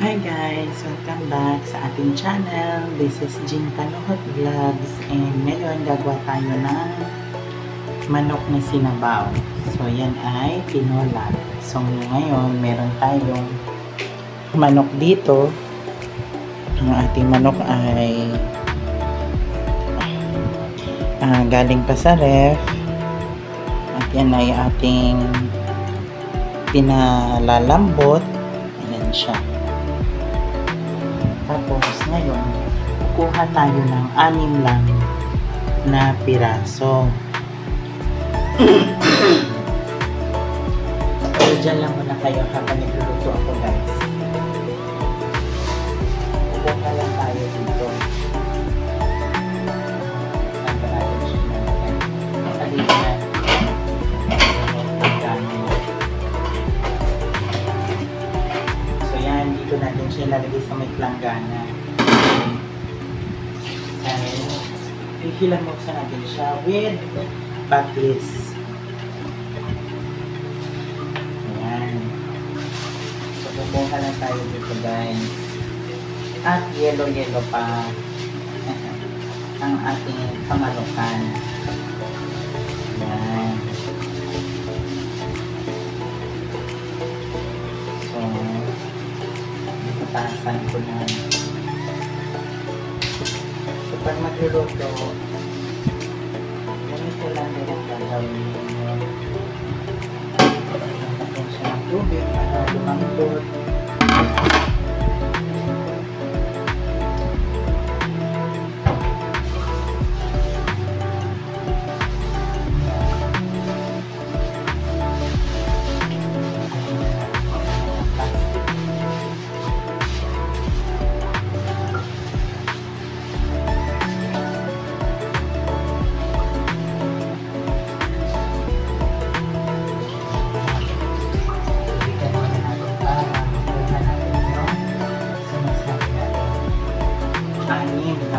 Hi guys! Welcome back sa ating channel. This is Jean Panuhot Vlogs and ngayon gagawa tayo ng manok na sinabaw. So yan ay tinola. So ngayon meron tayong manok dito. Ang ating manok ay galing pa sa ref. At yan ay ating pinalalambot. Ayan siya. Tapos ngayon, kukuha tayo ng 6 lang na piraso. So, dyan lang muna kayo habang nagluluto ako guys. Kukuha lang tayo dito. Dito natin siya ilalagay sa may planggana. And hihilamusan natin siya with batis. Ayan. So, pupunta na tayo dito guys. At yellow pa ang ating kamalukan. Ayan. Taasan ko na. So, pag magluluto, ganito lang din ang gagawin ninyo. Pagkakataon siya ng tubig para lumambot.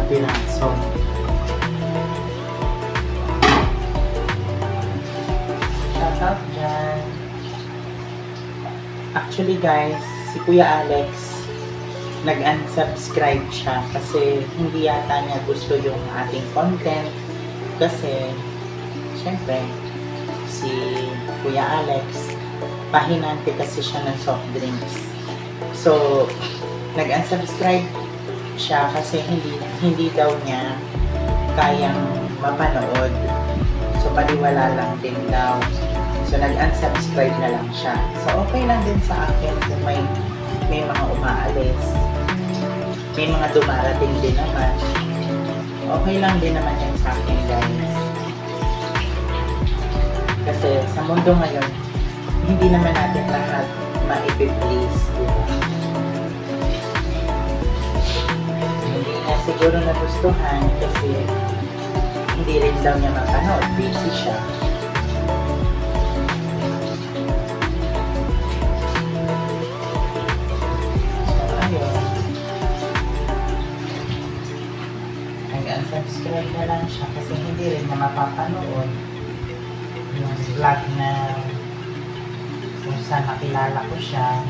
Piraso. Shout out dyan. Actually guys, si Kuya Alex nag-unsubscribe siya kasi hindi yata niya gusto yung ating content kasi syempre si Kuya Alex pahinante kasi siya ng soft drinks. So nag-unsubscribe siya kasi hindi daw niya kayang mapanood. So paliwala lang din daw. So nag-unsubscribe na lang siya. So okay lang din sa akin kung may mga umaalis. May mga dumarating din naman. Okay lang din naman yan sa akin guys. Kasi sa mundo ngayon, hindi naman natin lahat ma-please, diba? Siguro nagustuhan kasi hindi rin daw niya mapanood. Busy siya. So, ayun. Nag-unsubscribe na lang siya kasi hindi rin niya mapapanood yung vlog na kung saan nakilala ko siya.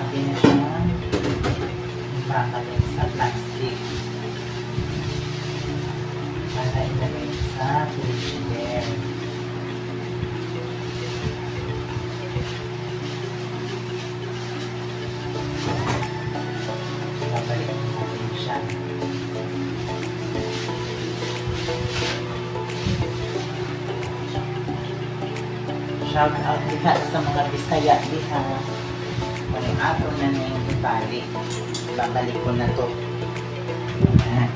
natin na siyang ipapalit sa plastic para ilagay sa frigidaire. Babalik natin siya. Shout out diha sa mga Bisaya diha. Kung ato na yung ibalik, babalik ko na to. Ayan.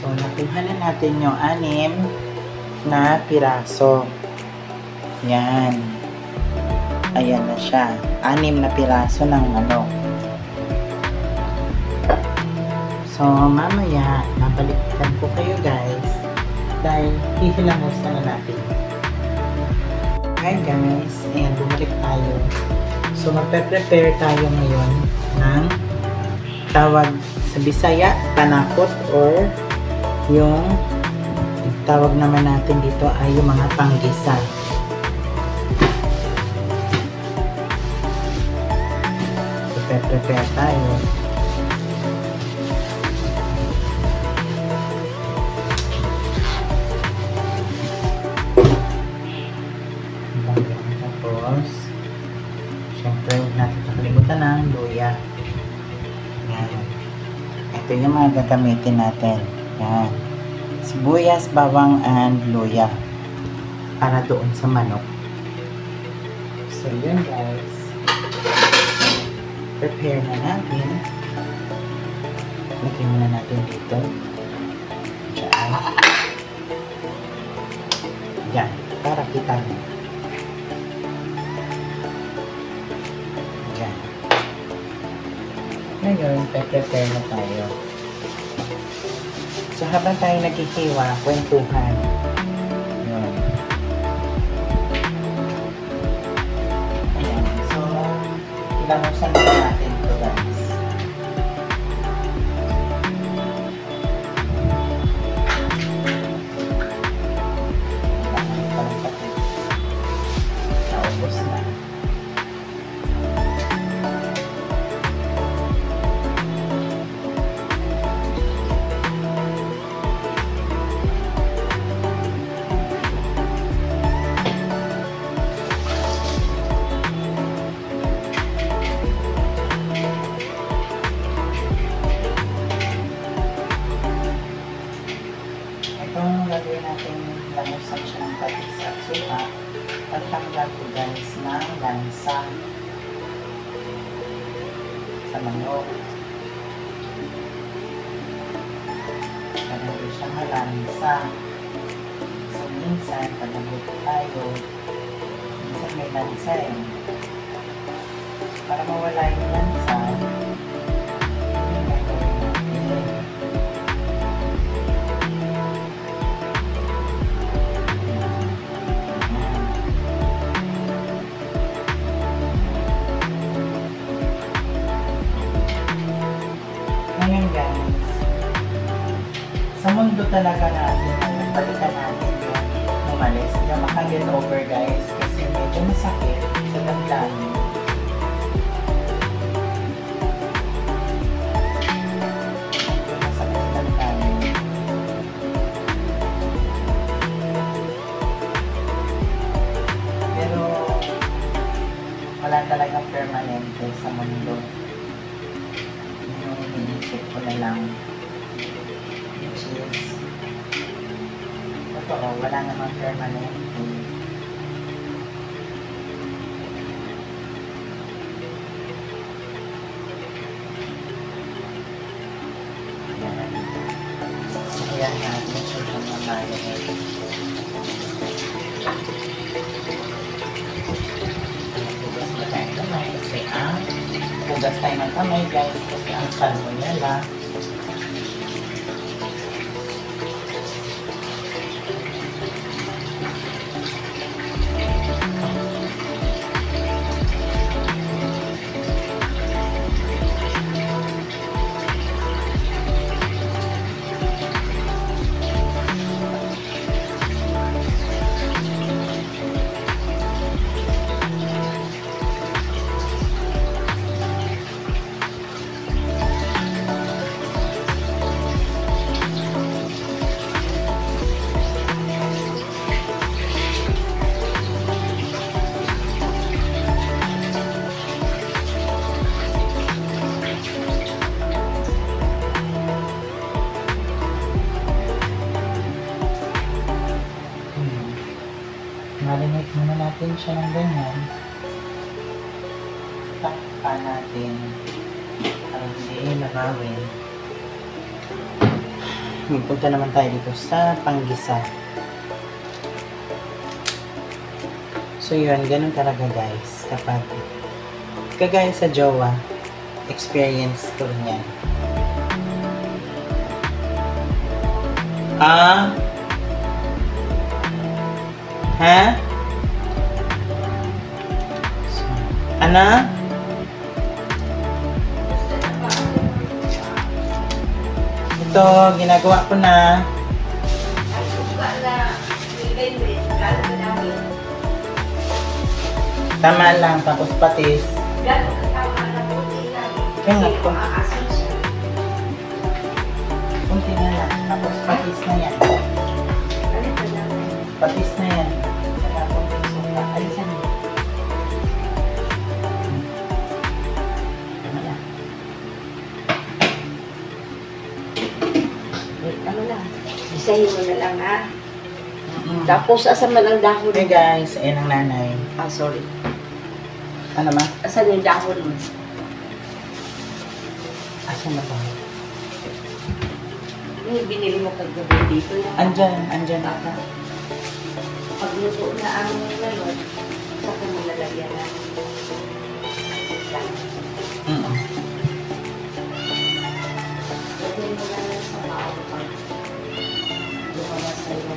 So, nakuha na natin yung 6 na piraso. Yan. Ayan na siya. 6 na piraso ng manok. So, mamaya, mabalikan ko kayo guys. Dahil, hihilangusan na natin. Hi guys. Ayan, bumalik tayo. So, magpe-prepare tayo ngayon ng tawag sa Bisaya, panakot or yung tawag naman natin dito ay yung mga panggisa. So, prepare tayo. Tapos, syempre, huwag natin kakalimutan ng luya. Yan. Ito yung mga gagamitin natin. Yan. Sibuyas, bawang, and luya. Para doon sa manok. So, yun guys. Prepare na natin. Lagyan muna natin dito. Diyan. Diyan. Para kita nyo. Diyan. Ngayon, prepare na tayo. So, habang tayo nagkikiwa, kwentuhan. Yun. Ayan. So, ilamusan na natin ito guys. Naubos na. Gagawin natin lamusan siya ng patis at suka at tanggal ko guys ng lansa sa manok para hindi siya malansa. So minsan pag nabuto tayo minsan may lansa para mawala yung lansa sa mundo talaga natin, balikan natin yung umalis. Hindi makaget over guys kasi medyo masakit sa damdamin. Medyo masakit sa damdamin. Pero Wala talagang permanente sa mundo. Yung iniisip ko na lang, which is, totoo, wala namang permanente. Ayan natin siya ng mamaya. Hugas na tayo ng kamay kasi hugas tayo ng kamay guys kasi ang salmonella. Marinate muna natin siya ng ganyan. Takpan natin para hindi nangawin. Punta naman tayo dito sa panggisa. So yun, ganun talaga guys. Kapag kagaya sa jowa, experience ko rin yan. Ha? Ana? Ito, ginagawa ko na. Tama lang, tapos patis. Kaya nga po. Kunti na lang, tapos patis na yan. Patis na yan. Saka kunting suka. Alisan mo. Tama lang. Ano lang, isahin mo na lang ha. Tapos asan man ang dahon? Okay guys, ayan ang nanay. Sorry. Ano ma? Asan yung dahon mo? Asan na ba? Yung binili mo kagabi dito yan. Andyan ata. Pagluto na ang ngayon, saka mo nalagyan na. Lagyan mo na lang sa maawag. Lumabas sa iyo.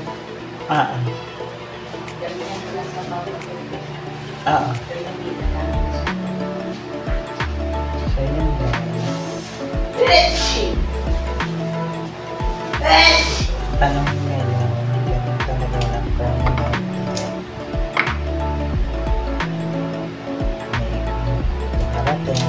Ganyan mo lang sa bawat. So yun guys. Tanong nila, ganun talaga lang permanent. May harating.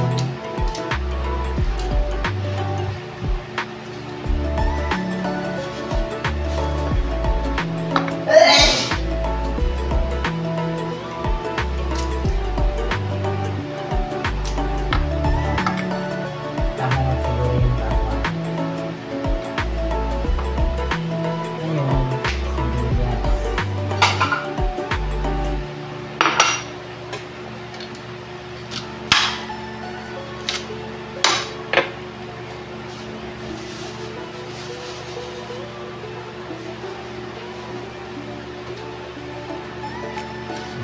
Tama na siguro yung tama. Ayun, sibuyas.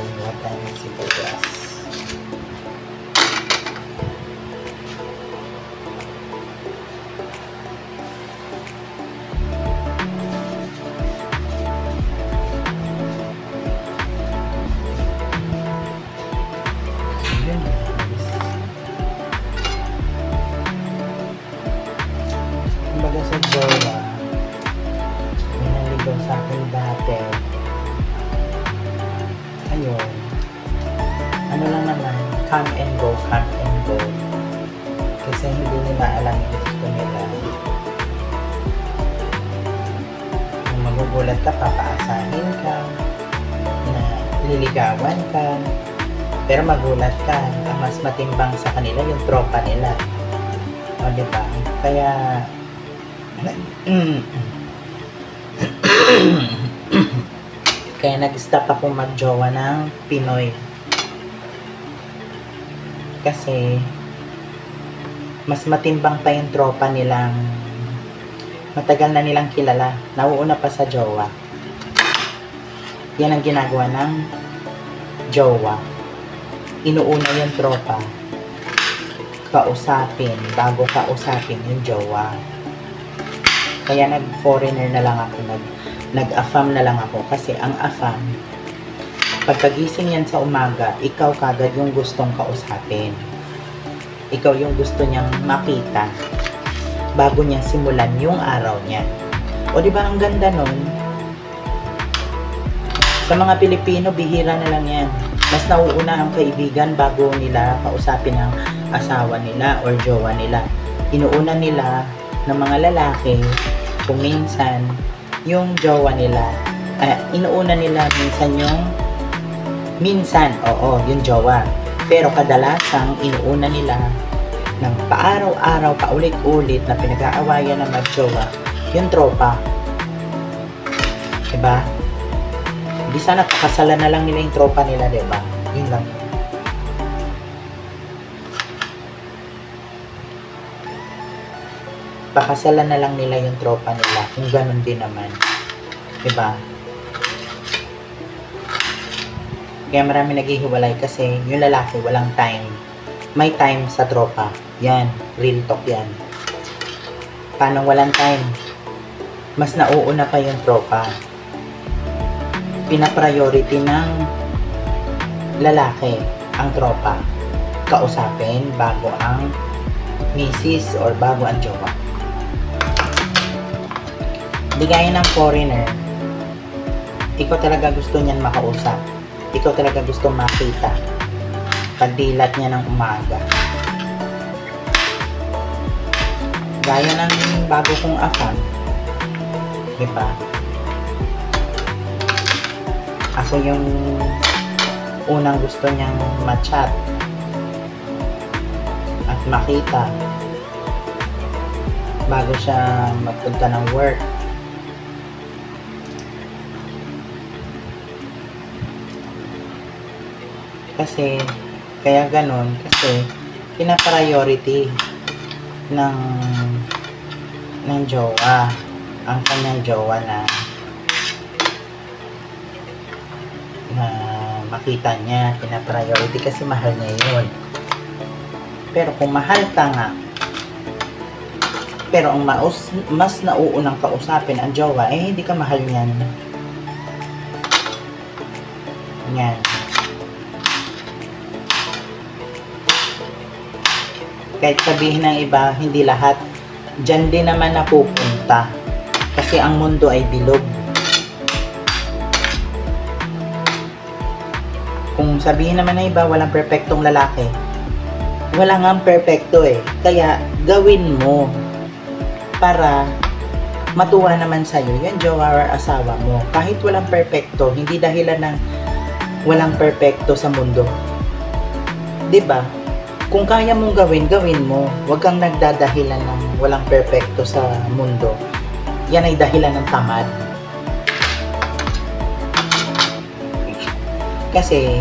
Buhat tayo ng sibuyas. Yun, guys. Kumbaga sa jowa, may naligaw sa akin dati. Ayun. Ano lang naman, come and go, come and go. Kasi hindi nila alam yung gusto nila. Kung magugulat ka, papaasahin ka, na liligawan ka. Pero magulat ka, mas matimbang sa kanila yung tropa nila. O, diba? Kaya, kaya nag-stop ako mag-jowa ng Pinoy. Kasi, mas matimbang pa yung tropa nilang matagal na nilang kilala. Nauuna pa sa jowa. Yan ang ginagawa ng jowa. Inuuna yung tropa. Kausapin, bago kausapin yung jowa. Kaya nag-foreigner na lang ako, nag-afam na lang ako. Kasi ang afam, pagkagising yan sa umaga, ikaw kagad yung gustong kausapin. Ikaw yung gusto niyang makita bago niya simulan yung araw niya. O diba ang ganda nun? Sa mga Pilipino, bihira na lang yan. Mas nauuna ang kaibigan bago nila kausapin ang asawa nila or jowa nila. Inuuna nila ng mga lalaki kung minsan yung jowa nila. Inuuna nila minsan yung jowa. Pero kadalasang inuuna nila ng paaraw-araw, paulit-ulit na pinag-aawayan ng mag-jowa, yung tropa. Diba? Di sana pakasalan na lang nila yung tropa nila, diba? Yun lang. Pakasalan na lang nila yung tropa nila kung ganun din naman. Diba? Kaya marami naghihiwalay kasi yung lalaki walang time. May time sa tropa. Yan, real talk yan. Paano walang time? Mas nauuna pa yung tropa. Pina-priority ng lalaki ang tropa. Kausapin bago ang misis or bago ang jowa. Di gaya ng foreigner, ikaw talaga gusto niyan makausap. Ikaw talaga gusto makita. Pagdilat niya ng umaga. Gaya ng bago kong afam. Diba? Ako yung unang gusto niyang ma-chat at makita bago siya magpunta ng work. Kasi kaya ganun kasi pina-priority ng jowa ang kanyang jowa na makita niya, pina-priority kasi mahal niya yun. Pero kung mahal ka nga, pero ang mas nauunang kausapin ang jowa, hindi ka mahal niyan. Yan. Kahit sabihin ng iba, hindi lahat, dyan din naman napupunta. Kasi ang mundo ay bilog. Kung sabihin naman ng iba, walang perfectong lalaki. Wala nga perfecto eh. Kaya, gawin mo para matuwa naman sa'yo yung jowa or asawa mo. Kahit walang perfecto, hindi dahilan ng walang perfecto sa mundo. Diba? Kung kaya mong gawin, gawin mo. Huwag kang nagdadahilan ng walang perfecto sa mundo. Yan ay dahilan ng tamad. Kasi,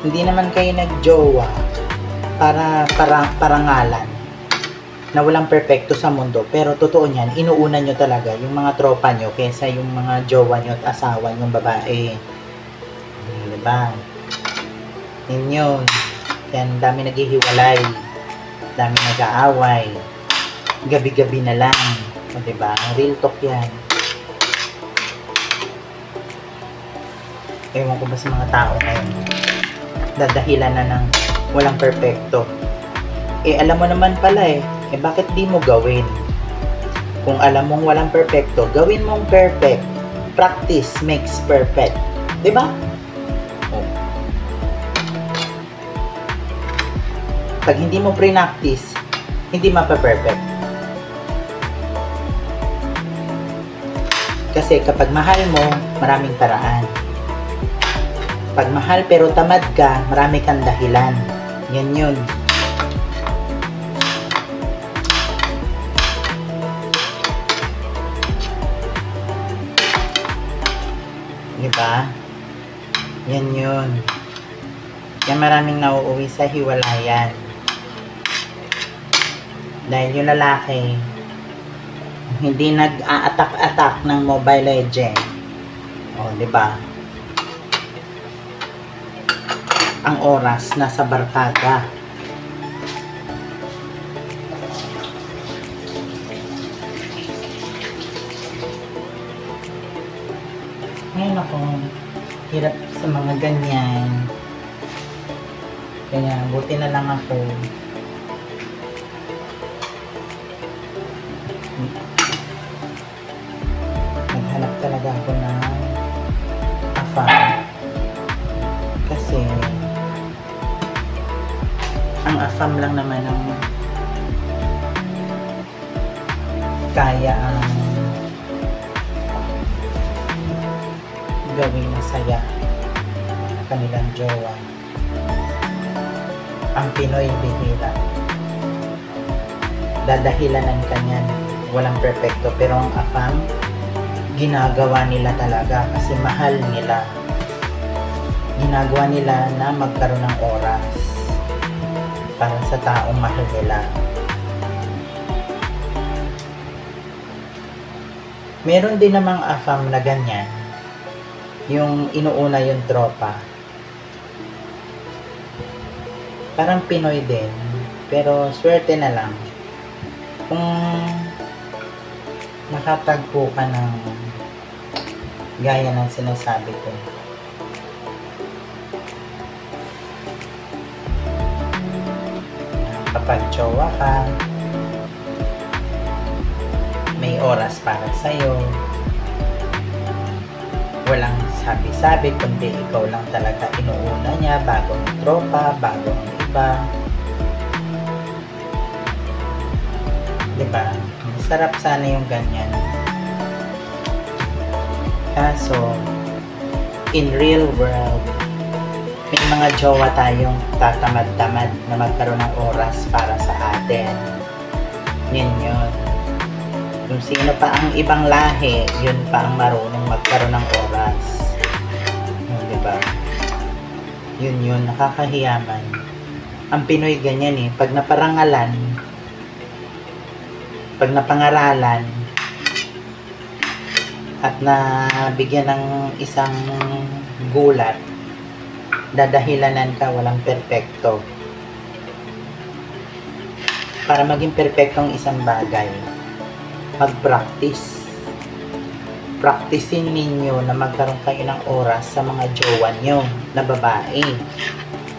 hindi naman kayo nagjowa para parangalan na walang perfecto sa mundo. Pero totoo niyan, inuuna nyo talaga yung mga tropa nyo kaysa yung mga jowa nyo at asawa nyong babae. Diba? Yun yun. Yan, dami naghihiwalay, dami nag-aaway, gabi-gabi na lang, o diba? Real talk yan. Ewan ko ba sa mga tao ngayon, dadahilan na ng walang perfecto. Alam mo naman pala bakit di mo gawin? Kung alam mong walang perfecto, gawin mong perfect. Practice makes perfect. Diba? Pag hindi mo pre-practice, hindi mapa-perfect. Kasi kapag mahal mo, maraming paraan. Pag mahal pero tamad ka, marami kang dahilan. Yan yun. Diba? Yan yun. Yan maraming nauuwi sa hiwalayan. Dahil yung lalaki, hindi nag-a-attack-attack ng Mobile Legend. O, diba? Ang oras nasa barkada. Ngayon ako, hirap sa mga ganyan. Kaya buti na lang ako. Naghanap talaga ako ng AFAM. Kasi ang AFAM lang naman ang kaya ang gawing masaya kanilang jowa. Ang Pinoy bihira. Dadahilanan ka niyan. Walang perfecto. Pero ang AFAM, ginagawa nila talaga kasi mahal nila. Ginagawa nila na magkaroon ng oras para sa taong mahal nila. Meron din namang AFAM na ganyan. Yung inuuna yung tropa. Parang Pinoy din. Pero swerte na lang. Kung nakatagpo ka ng gaya ng sinasabi ko. Kapag jowa ka, may oras para sa'yo. Walang sabi-sabi, kundi ikaw lang talaga inuuna niya, bagong tropa, bagong iba. Diba? Masarap sana yung ganyan. Kaso, in real world, may mga jowa tayong tatamad-tamad na magkaroon ng oras para sa atin. Yun. Kung sino pa ang ibang lahi, yun pa ang marunong magkaroon ng oras. Diba? Yun, nakakahiyaman. Ang Pinoy ganyan eh, pag naparangalan, pag napangaralan, at nabigyan ng isang gulat, dadahilanan ka, walang perpekto. Para maging perpektong isang bagay, mag-practice. Practicein ninyo na magkaroon kayo ng oras sa mga jowa nyo na babae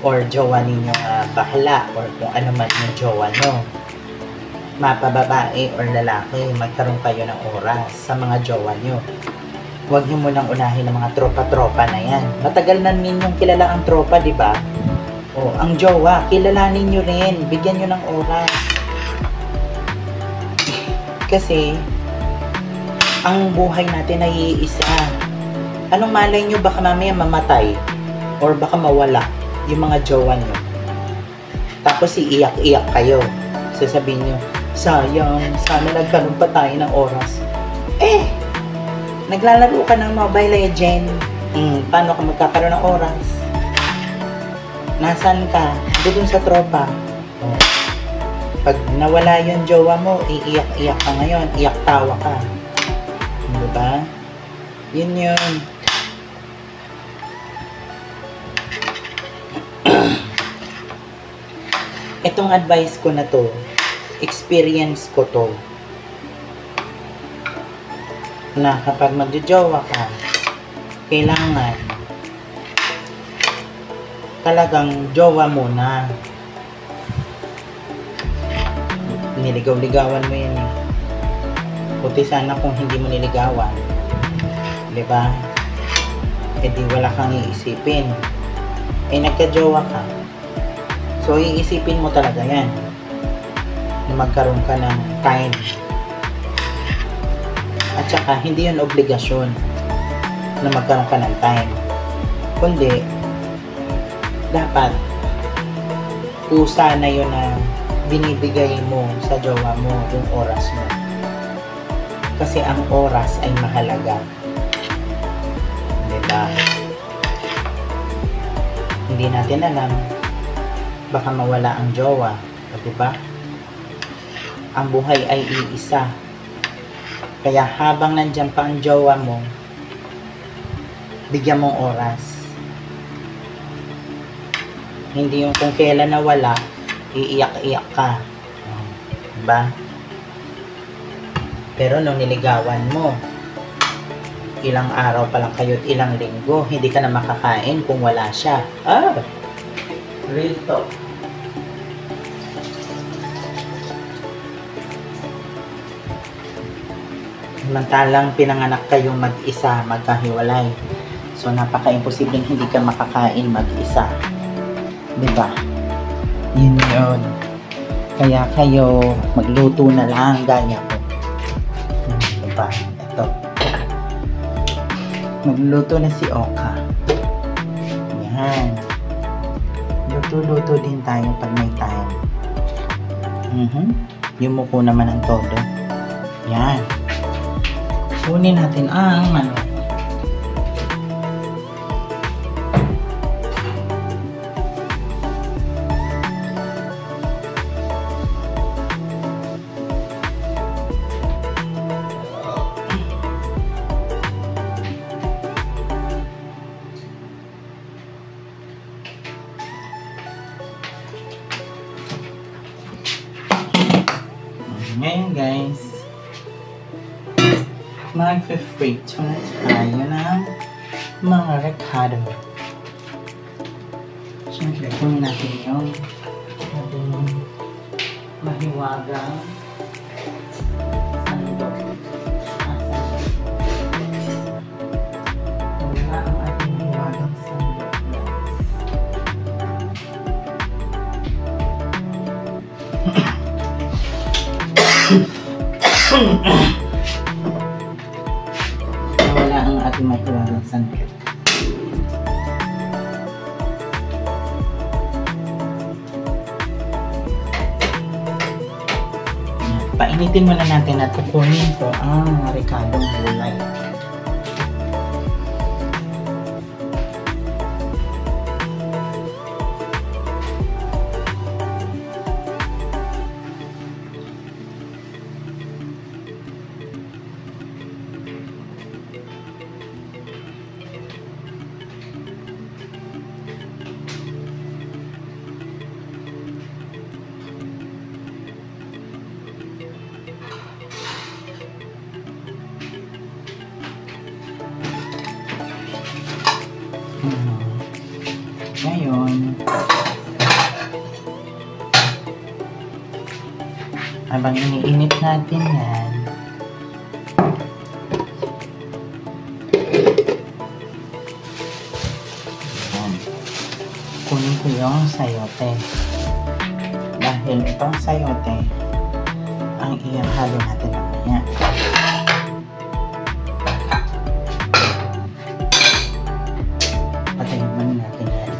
or jowa ninyo bakla or kung ano man yung jowa nyo. Mapababae or lalaki, magkaroon kayo ng oras sa mga jowa nyo. Huwag nyo munang unahin ng mga tropa-tropa na yan. Matagal na ninyong kilala ang tropa, di ba? O, ang jowa, kilalanin nyo rin. Bigyan nyo ng oras. Kasi, ang buhay natin ay iisa. Anong malay nyo, baka mamaya mamatay or baka mawala yung mga jowa nyo. Tapos iiyak-iyak kayo. Sasabihin nyo, sayang, sana nagkaroon pa tayo ng oras. Naglalaro ka ng Mobile Legend. Paano ka magkakaroon ng oras? Nasaan ka? Doon sa tropa. Pag nawala yung jowa mo, iiyak-iyak ka ngayon. Iyak-tawa ka. Diba? Yun. Itong advice ko na to, experience ko to, na kapag magjojowa ka, kailangan talagang jowa muna. Niligaw-ligawan mo yan eh. Buti sana kung hindi mo niligawan. Diba? Eh di wala kang iisipin. Eh nagka-jowa ka. So iisipin mo talaga yan. Na magkaroon ka ng time. At saka hindi yun obligasyon na magkaroon ka ng time. Kundi dapat kusa na yun na binibigay mo sa jowa mo yung oras mo. Kasi ang oras ay mahalaga. Diba? Hindi natin alam, baka mawala ang jowa. Diba? Ang buhay ay iisa. Kaya habang nandyan pa ang jowa mo, bigyan mong oras. Hindi yung kung kailan nawala, iiyak-iyak ka. Diba? Pero nung niligawan mo, ilang araw pa lang kayo at ilang linggo, hindi ka na makakain kung wala siya. Real talk. Samantalang pinanganak kayong mag-isa, magkahiwalay. So, napaka-imposibleng hindi ka makakain mag-isa. Diba? Yun yun. Kaya kayo, magluto na lang gaya ko. Diba? Ito. Magluto na si Oka. Yan. Luto-luto din tayo pag may time. Yumuko naman ang todo. Yan. Kunin natin ang manok. Ngayon guys, mag-frito na tayo ng mga recado. Siyempre, kunin natin yung ating mahiwagang sandok. Wala ang ating mahiwagang sandok. Wala ang ating mahiwagang sandok. Painitin muna natin at kukunin ko ang mga ricadong gulay. Ngayon, habang iniinit natin yan, kunin ko yung sayote. Dahil itong sayote ang ihahalo natin mamaya. Patayin muna natin yan.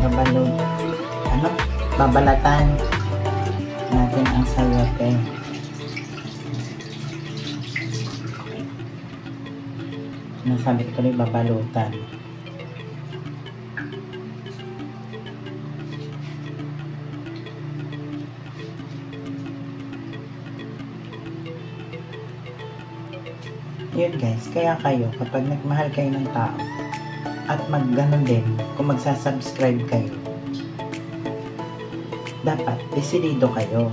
babalot. Ano? Babalatan natin ang sayote. Nasabi ko rin babalutan. Yun guys, kaya kayo kapag nagmahal kayo ng tao at magganon din kung magsasubscribe kayo, dapat desidido kayo.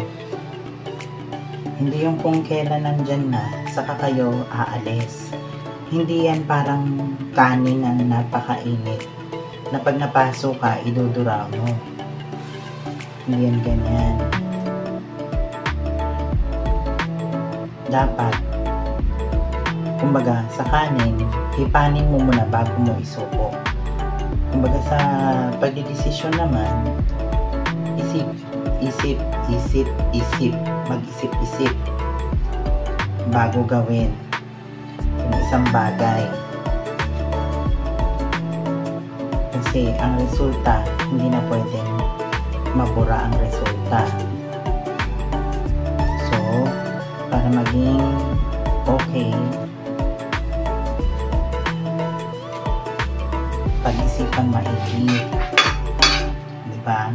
Hindi yung kung kailan nandyan na saka kayo aalis. Hindi yan parang kanin na napakainit na pag napasok ka idudura mo. Hindi yan ganyan. Dapat kumbaga sa kanin, ipanin mo muna bago mo isubo. Kumbaga sa pagdidesisyon naman, isip, mag-isip-isip bago gawin yung isang bagay. Kasi ang resulta, hindi na pwedeng mabura ang resulta. So, para maging okay, pag-isipan maigi. Diba?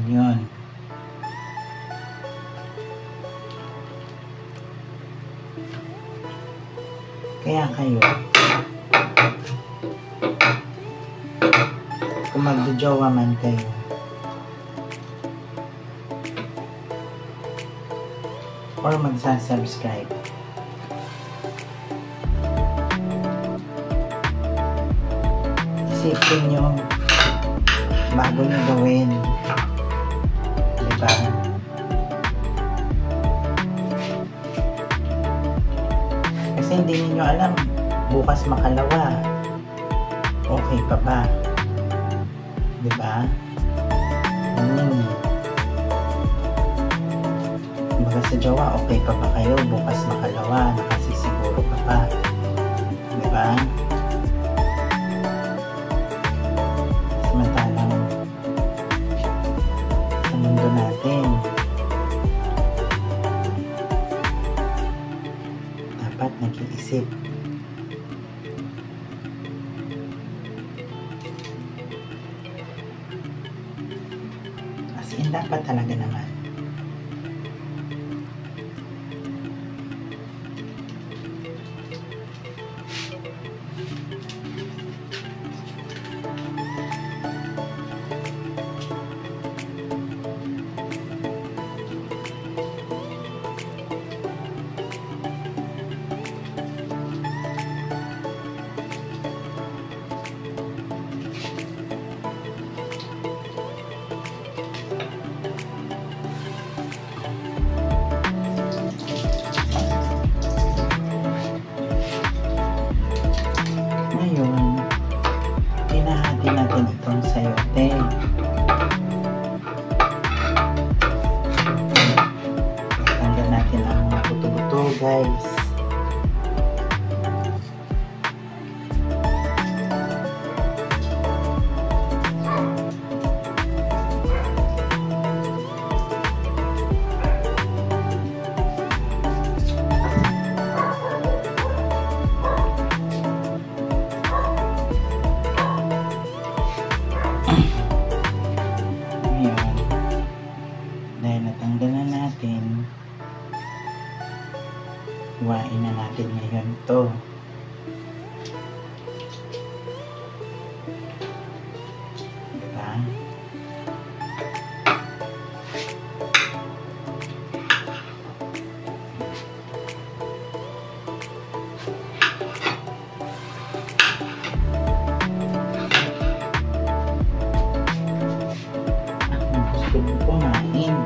Yun. Kaya kayo, kung magjojowa man kayo, or magsasubscribe, isipin nyo bago nyo gawin. Diba? Kasi hindi niyo alam bukas makalawa, okay pa ba? Diba? Kumbaga sa jowa, okay pa ba kayo bukas makalawa, nakasisiguro ka pa? Diba? Samantalang sa mundo natin, dapat nag-iisip. As in, dapat talaga naman. Ngayon, pinahati natin itong sayote. Tanggal natin ang mga buto-buto, guys. Dahil natanggal na natin, huwain na natin ngayon to. Diba? Gusto mo kumain.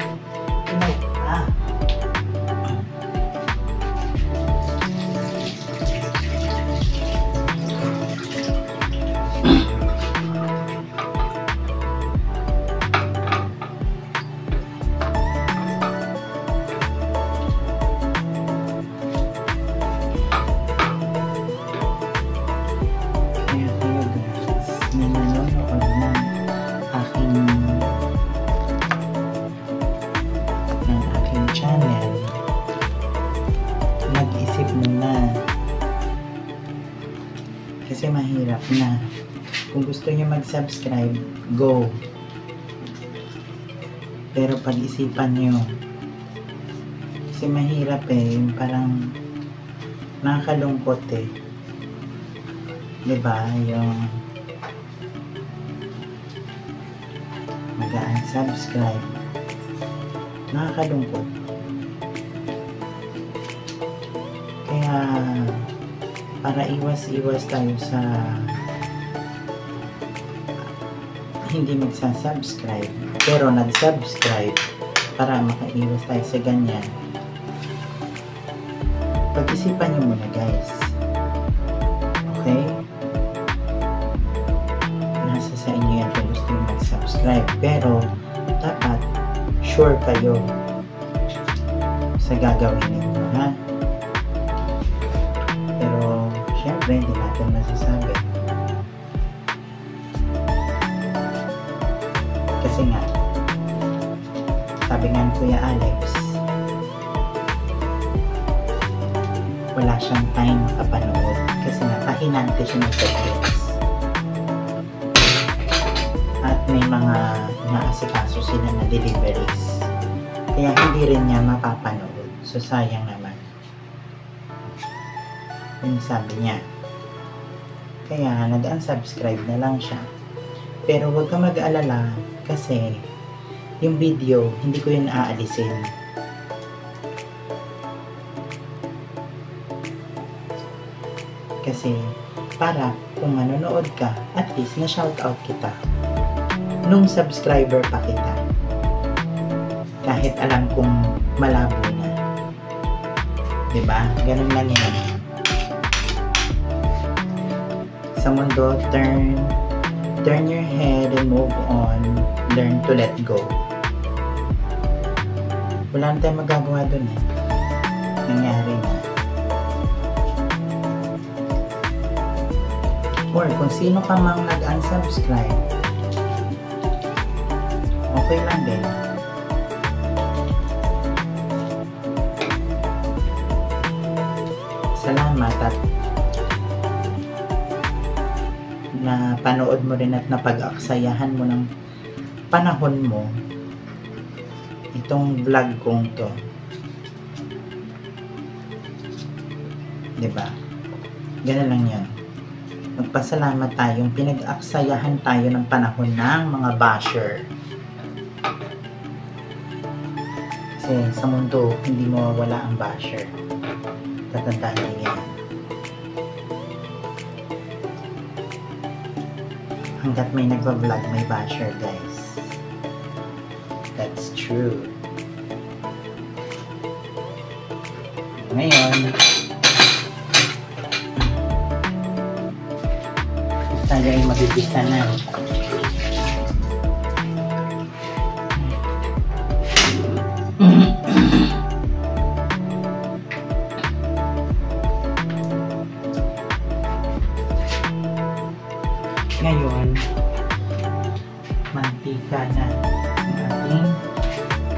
gusto niyo mag-subscribe, go. Pero pag-isipan niyo. Kasi mahirap yung parang nakakalungkot Diba? Yung mag-unsubscribe. Nakakalungkot. Kaya para iwas-iwas tayo sa hindi magsasubscribe pero nag-subscribe para makaiwas tayo sa ganyan. Pag-isipan nyo muna guys. Okay? Nasa sa inyo yan kung gusto nyo mag-subscribe pero dapat sure kayo sa gagawin ninyo, ha? Pero syempre hindi natin masasabi kasi nga sabi nga ni Kuya Alex, wala siyang time makapanood kasi napahinante siya ng Netflix at may mga naasikaso sila na deliveries kaya hindi rin niya mapapanood, so sayang naman yung sabi niya. Kaya nag-unsubscribe na lang siya, pero huwag ka mag-alala kasi yung video hindi ko yun aalisin. Kasi para kung manonood ka, at least na shoutout kita nung subscriber pa kita kahit alam kong malabo na, diba? Ganun lang yan sa mundo. Turn your head and move on. Learn to let go. Wala na tayong magagawa dun nangyari na. Or kung sino ka mang nag-unsubscribe, okay lang din. Salamat at na panood mo rin at napag-aksayahan mo ng panahon mo itong vlog kong to, diba? Ganun lang yan. Magpasalamat tayong pinag-aksayahan tayo ng panahon ng mga basher. Kasi sa mundo hindi mawawala ang basher, tatandaan niyo yan. Hanggat may nagpa-vlog, may basher guys. That's true. Ngayon, tayo ay magigisa na. Ngayon, mantika na ang ating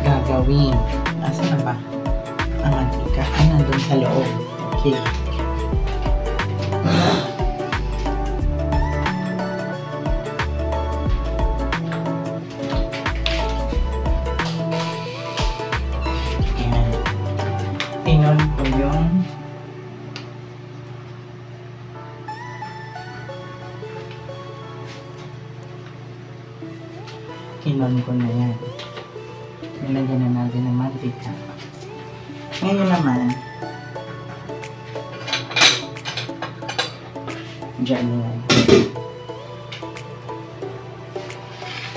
gagawin. Asa na ba? Ang mantika ay nandun sa loob. Okay. Ayan. Tingnan ko yung kinon ko na yan. Nilagyan na natin ng mantika. Ngayon naman, dyan yan.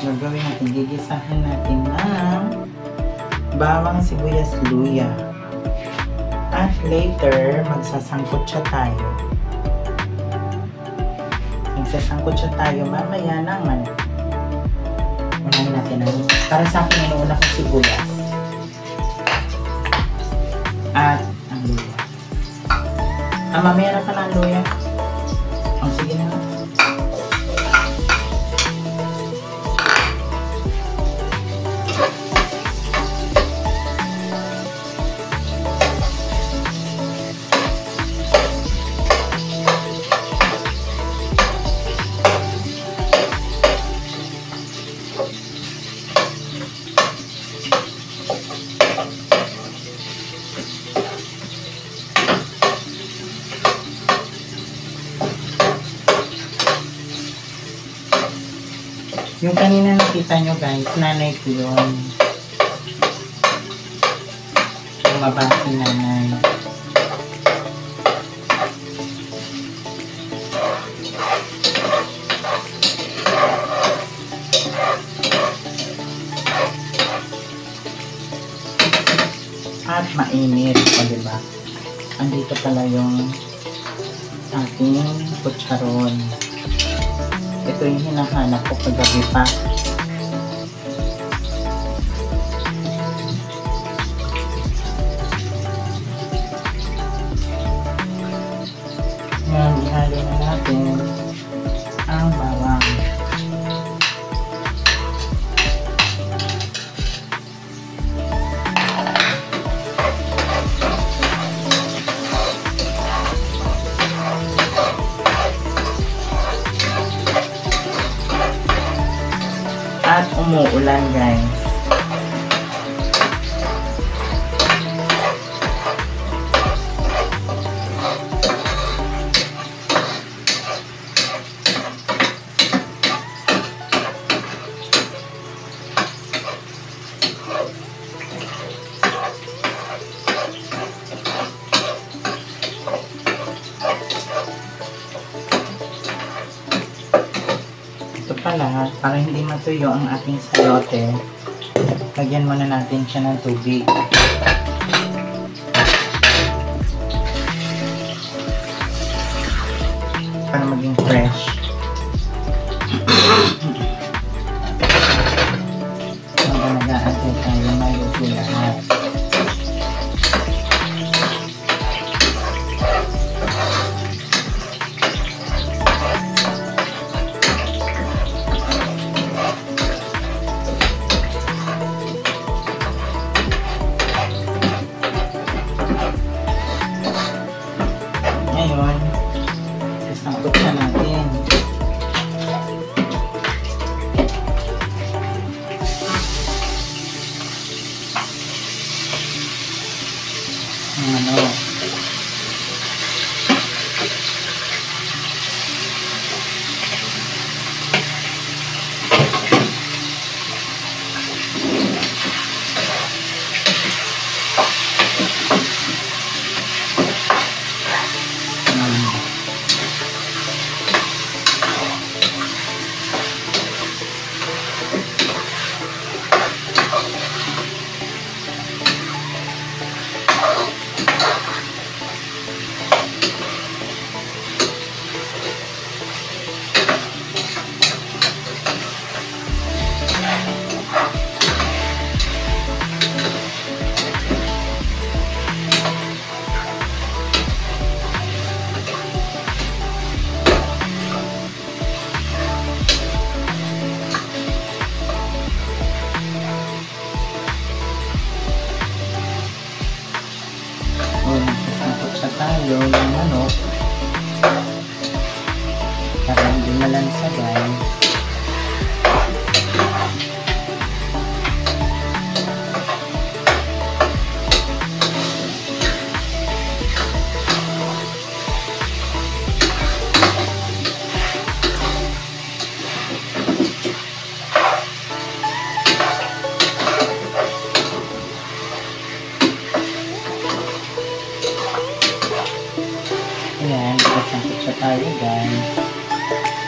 Gagawin natin, gigisahan natin ng bawang, sibuyas, luya. At later, magsasangkot siya tayo. Magsasangkot siya tayo mamaya naman. Unahin natin ang, para sa akin, inuuna ko sibuyas. At ang luya. Mamaya na pa na ang luya. Sige na. nakikita nyo guys, nanay ko yun. Lumabas si nanay. At mainit, o diba? Andito pala yung ating kucharon. Ito yung hinahanap ko kagabi pa. Ngayon, ihalo na natin ang bawang. At umuulan guys. Ito pala, para hindi matuyo ang ating sayote, lagyan muna natin siya ng tubig. Para maging fresh. Habang nag-aantay tayo, maluto lahat. Ngayon, sasangkot na natin. Ang manok. Tayo ng manok para hindi malansa guys. Ayan, sasangkot siya tayo guys.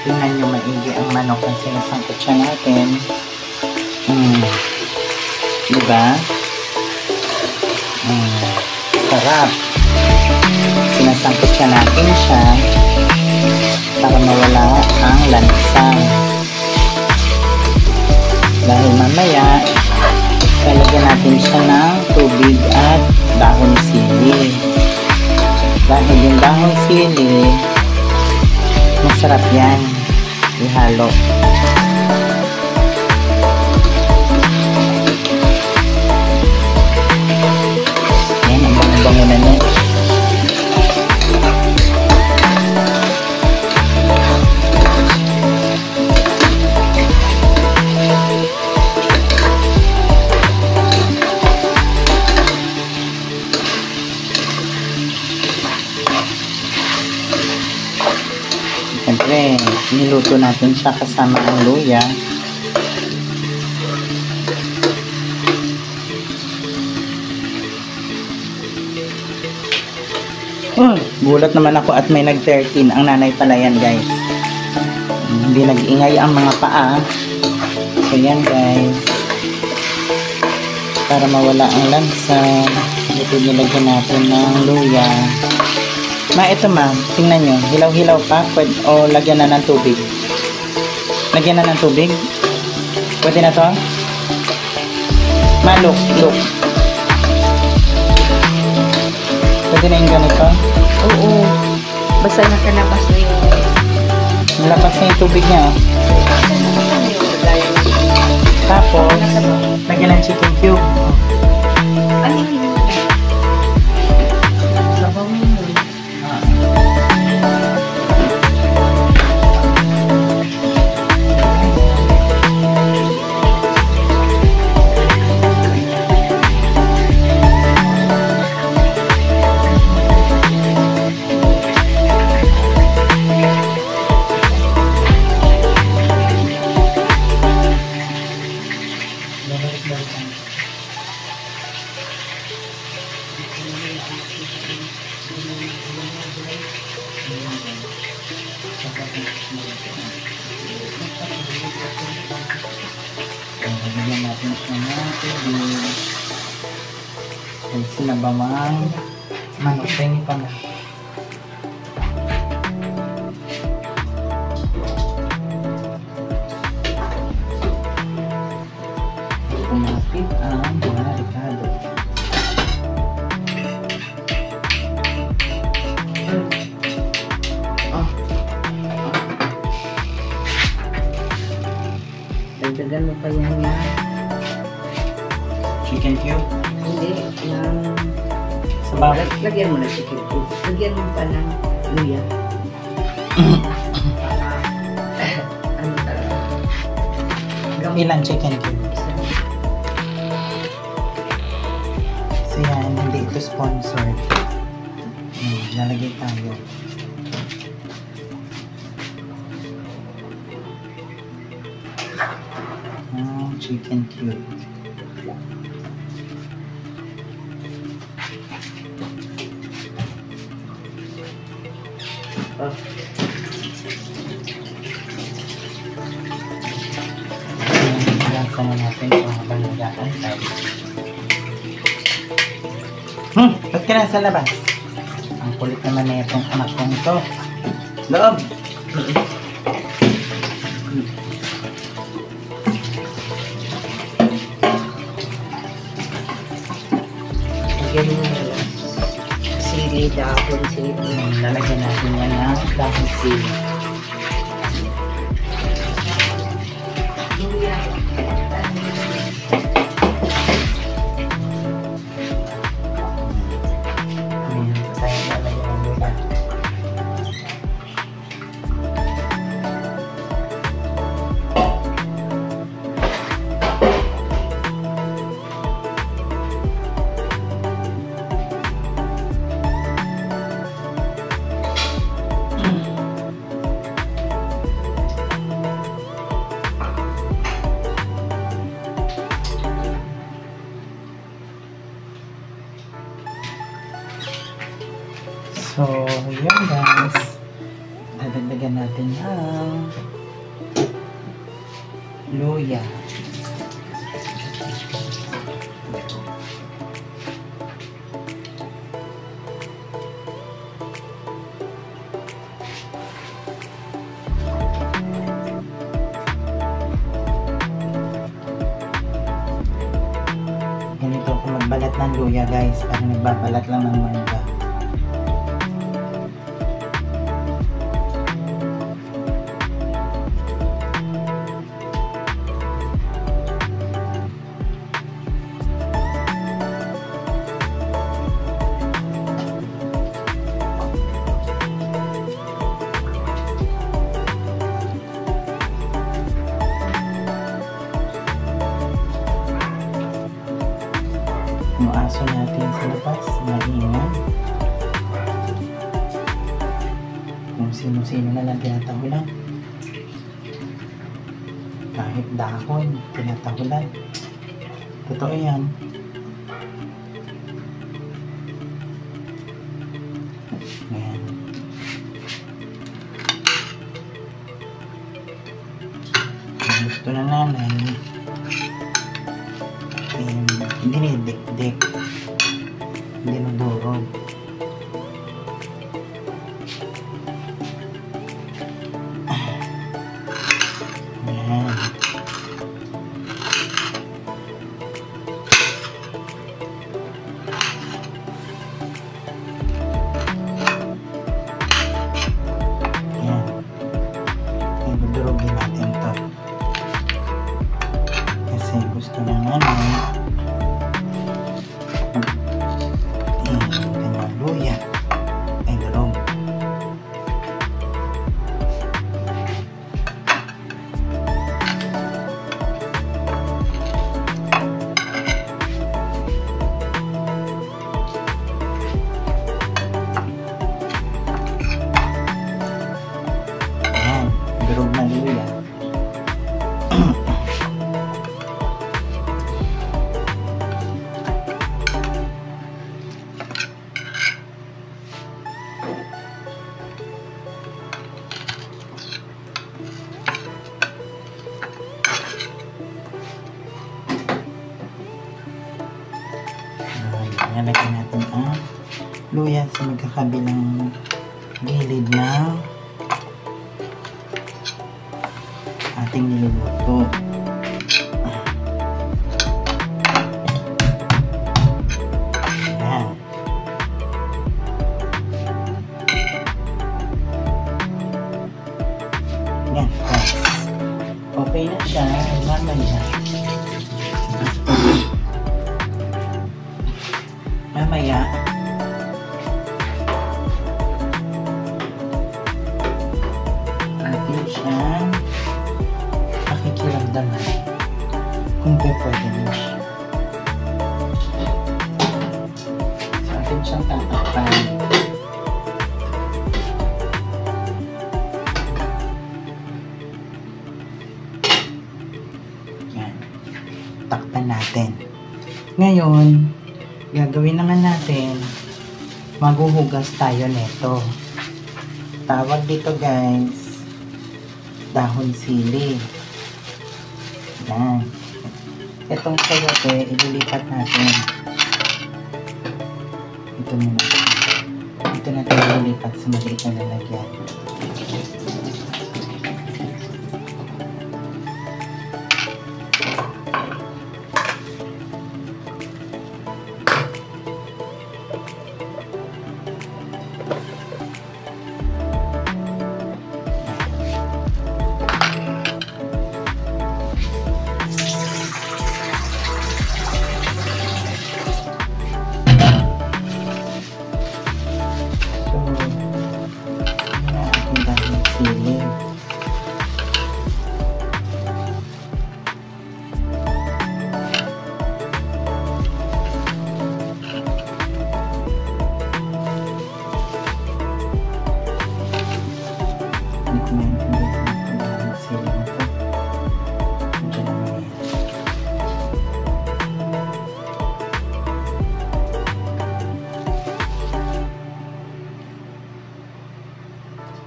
Tingnan nyo maigi ang manok ang sinasangkot siya natin. Diba? Sarap. Sinasangkot siya natin siya para mawala ang lansa. Dahil mamaya, lalagyan natin siya ng tubig at dahon sili. Dahil yung dahon sili, masarap yan ihalo. Yan, ang bango-bango na niya. Siyempre, niluto natin siya kasama ang luya. Gulat naman ako at may nag-13. Ang nanay pala yan, guys. Hindi nag-ingay ang mga paa. So, yan, guys. Para mawala ang lansa. Ito nilagyan natin ng luya. Ito tingnan nyo. Hilaw-hilaw pa. Pwede, o lagyan na ng tubig. Lagyan na ng tubig. Pwede na to? Look. Pwede na yung ganito? Oo. Basta nakalabas na yung... Nalabas na yung tubig niya. Tapos, lagyan ng chicken cube. Ano yun? Sabaw mo yun. Lagyan natin siya ng tubig. Kasi nabamang manok. Tingin pa na. Kumapit ang mga ricado. Dagdagan mo pa yan na... Chicken cube. Hindi, ng... Sabaw. Lagyan mo na chicken cube. Lagyan mo pa ng luya. Ano talaga? Ilang chicken cube? So yan, hindi ito sponsored. Lalagay tayo. Chicken cube. Lasa na natin kung habang nag-aantay. Ba't ka nasa labas? Ang kulit naman na itong anak kong ito. Loob! Lagyan mo na lang. Sili, dahon, sili. Lalagyan natin yan ng dahon sili. Luya. Ayan, tayo lalagyan ng luya. So, yun guys. Dadagdagan natin ang luya. Ganito ako magbalat ng luya guys. Parang nagbabalat lang ng mangga. Yung aso natin sa labas, maingay. Kung sino-sino na lang tinatahulan. Kahit dahon, tinatahulan. Totoo yan. Ayan. dinidikdik. Dinudurog. Ayan. Idudurugin natin to kasi gusto na namin kanyang luya ay durog. Ayan, durog na luya. Nalagyan natin ang luya sa magkakabilang gilid ng ating niluluto. Ayan. Ayan. Okay na siya. Mamaya atin siyang pakikiramdaman kung pwede na siya. So, atin siyang tatakpan. Yan. Takpan natin. Ngayon, gagawin naman natin, maghuhugas tayo nito. Tawag dito guys, dahon sili. Yan. Itong sayote, ililipat natin. Ito muna. Ito natin ililipat sa maliit na lalagyan.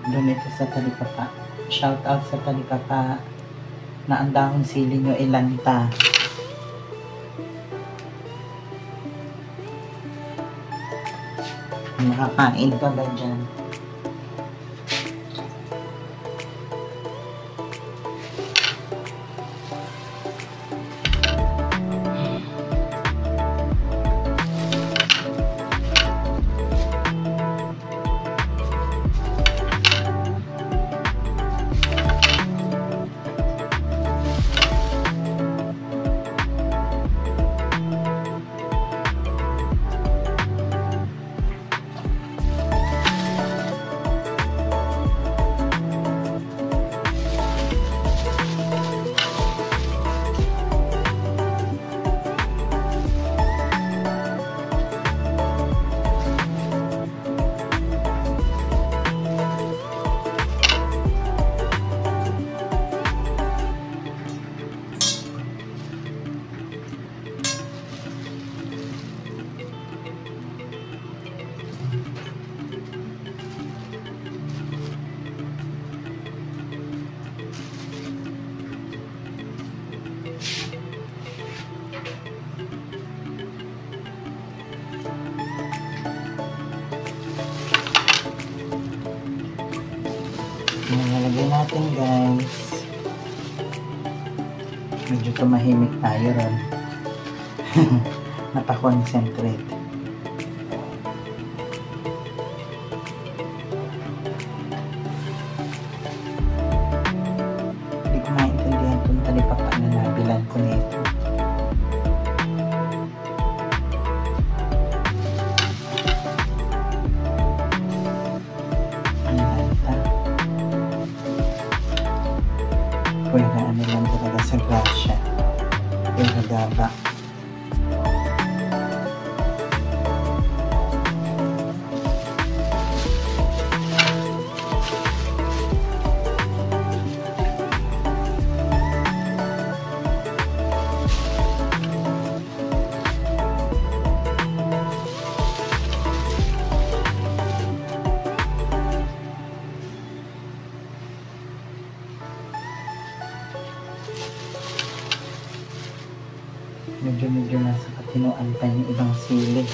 Doon ito sa Talikapa. Shout out sa Talikapa na ang dahon sili nyo ilanta. Makakain ka ba dyan? Lagyan natin guys. Medyo tumahimik tayo ron. Napakonsentrate. Hindi ko maintindihan itong talipapa na nabilan ko nito. Ano na ito? Pwede ano lang talaga sa grasya. Pwede gaba. Medyo nasa katinuan pa yung ibang sili.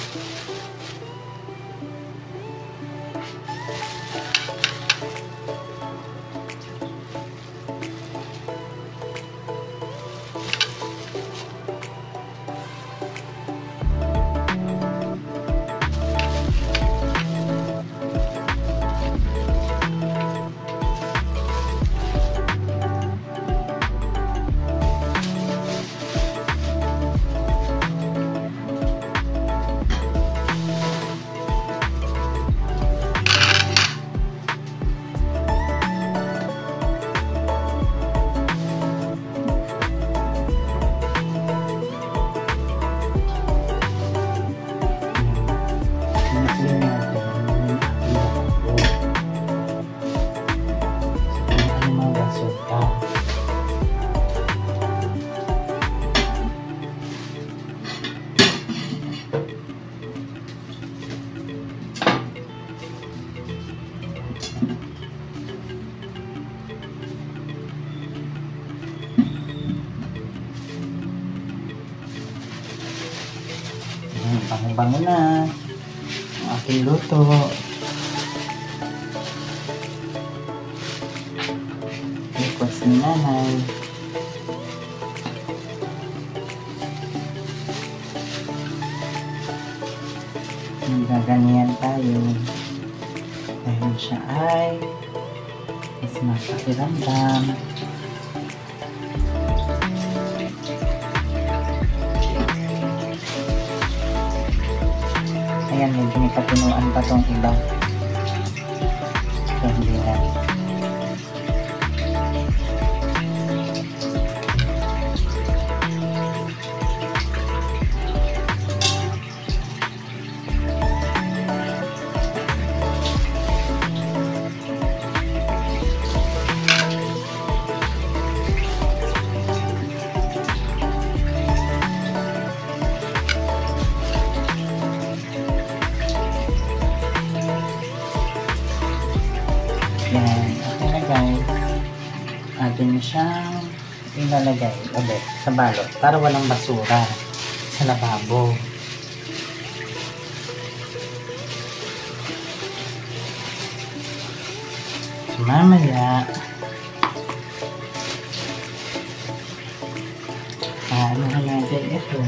Bango-bango na ang aking luto. Request ni nanay. Gaganiyan tayo dahil siya ay mas mapakiramdam. Ayan, medyo may katinuan pa tong iba. So, hindi na. Yan, okay na guys. Atin siyang ilalagay ulit sa balot para walang basura sa lababo. So, mamaya ano natin ito.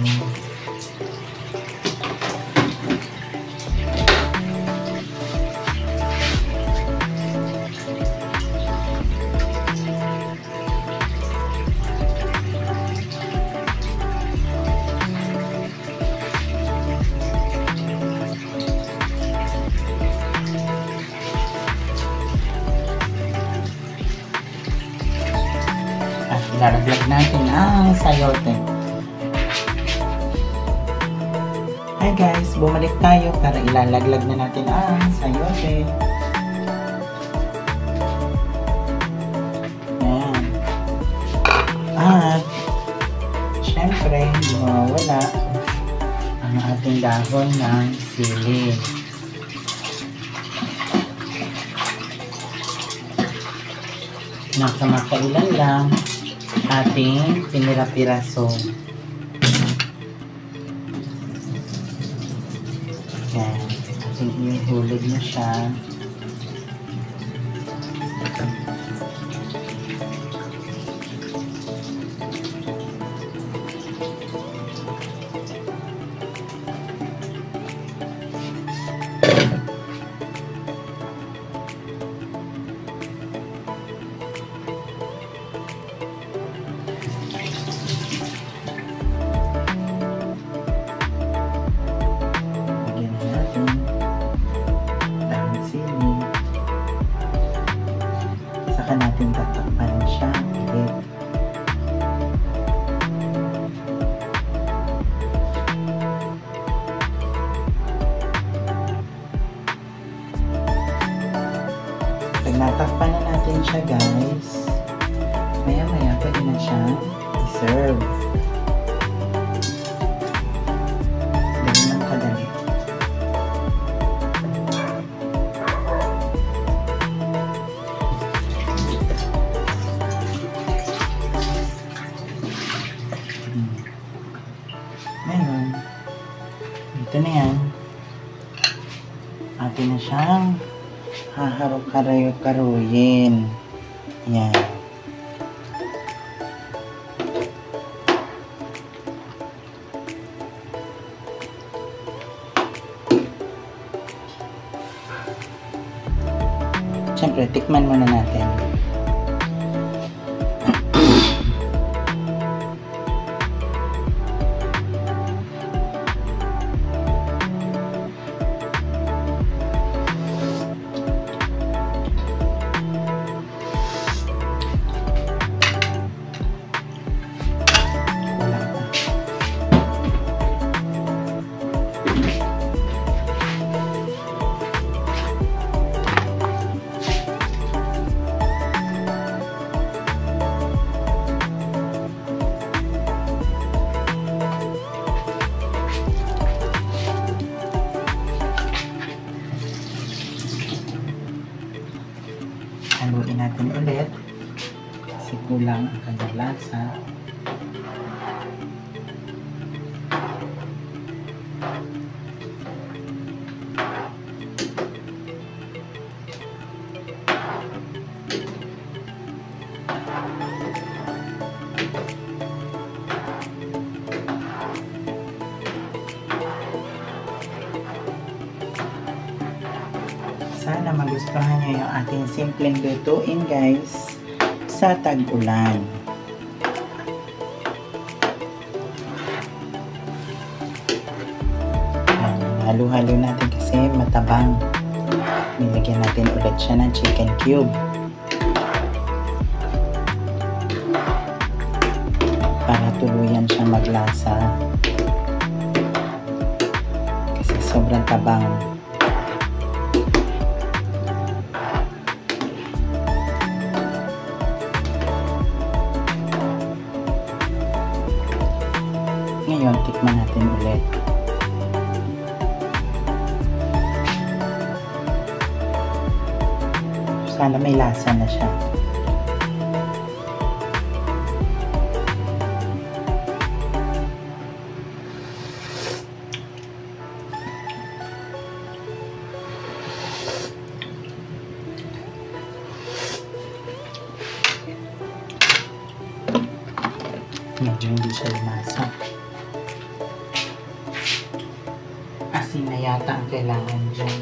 Ilalaglag natin ang sayote. Hi guys, bumalik tayo para ilalaglag na natin ang sayote. Ayan. At syempre, hindi mawawala ang ating dahon ng sili. Nasa makailan lang ating pinira-piraso. Yan. Ating ihulog na siya. siya guys. Maya-maya pwede na siyang i-serve. Dali lang kadali. Ngayon, ito na yan. Atin na siyang haharap-karuyin. Yan. Siyempre, tikman muna natin. Haluin natin ulit kasi kulang ang kanyang lasa. Sana magustuhan nyo yung ating simpleng lutuin guys sa tag-ulan. Halo-halo natin kasi matabang. Nilagyan natin ulit siya ng chicken cube. Para tuluyan siya maglasa. Kasi sobrang tabang. Ngayon, tikman natin ulit. Sana may lasa na siya. Medyo hindi siya lumasa. Asin na yata ang kailangan dyan.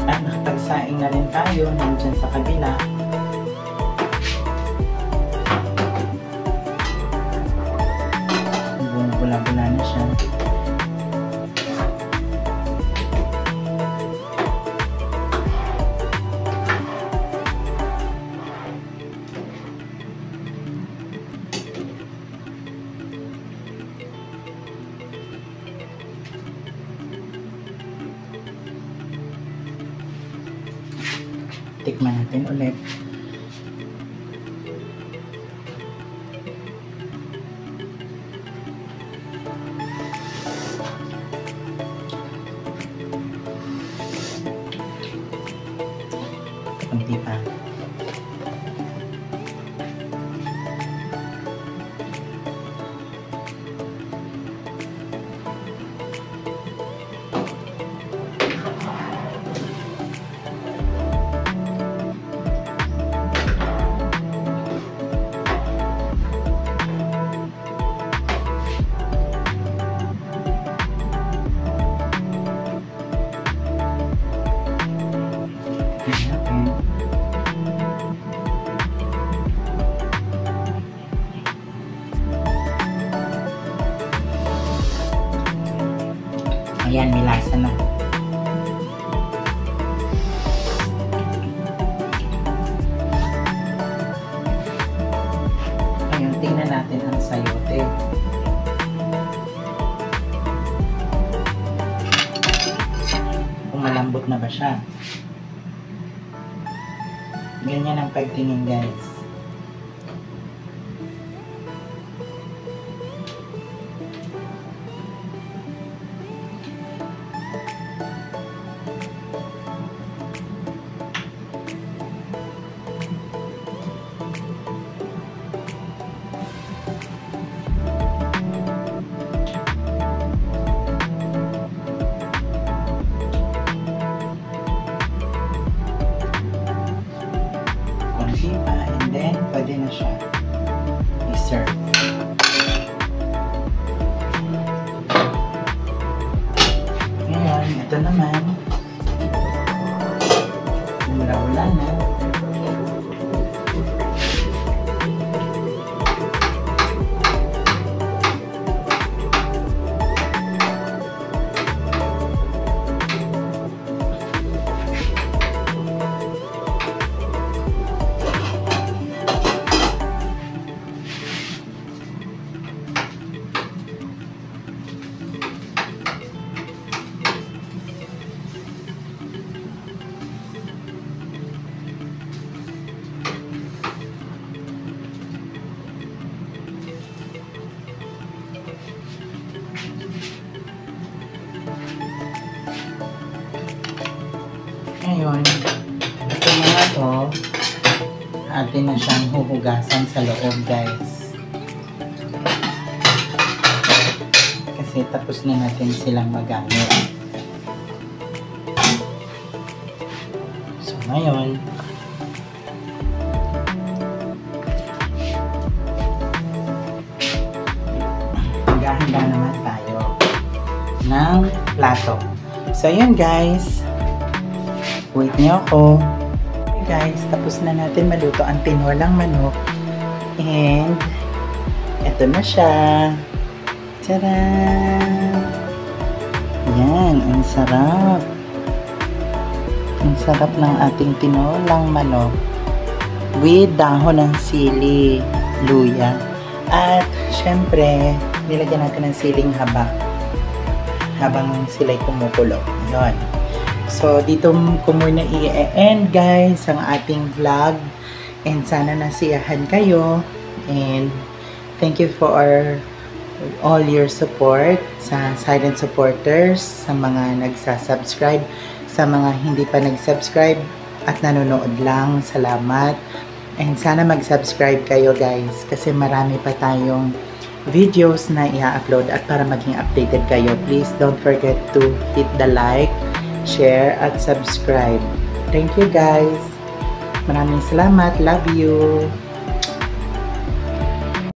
Nakapagsaing na rin tayo nandyan sa kabila. Bula-bula na siya. Tikman natin ulit. Kunti pa. Tingnan natin. Ayan, may lasa na. Ngayon, tingnan natin ang sayote. Kung malambot na ba siya. Ganyan ang pagtingin, guys. And then, pwede na siya i-serve. Ngayon, ito naman. Wala na. Ngayon, ito mga to, atin na siyang huhugasan sa loob, guys. Kasi tapos na natin silang magamit. So, ngayon, maghahanda naman tayo ng plato. So, yun, guys. Wait niyo ako. Okay guys, tapos na natin maluto ang tinolang manok. And, eto na siya. Tadaan! Yan, ang sarap. Ang sarap ng ating tinolang manok. With dahon ng sili, luya. At, syempre, nilagyan natin ng siling haba. Habang sila'y kumukulo. Yun. So, dito ko muna i-end, guys, ang ating vlog. And sana nasiyahan kayo. And thank you for all your support sa silent supporters, sa mga nagsasubscribe, sa mga hindi pa nagsubscribe at nanonood lang. Salamat. And sana mag-subscribe kayo, guys, kasi marami pa tayong videos na i-upload. At para maging updated kayo, please don't forget to hit the like, share, at subscribe. Thank you, guys. Maraming salamat. Love you.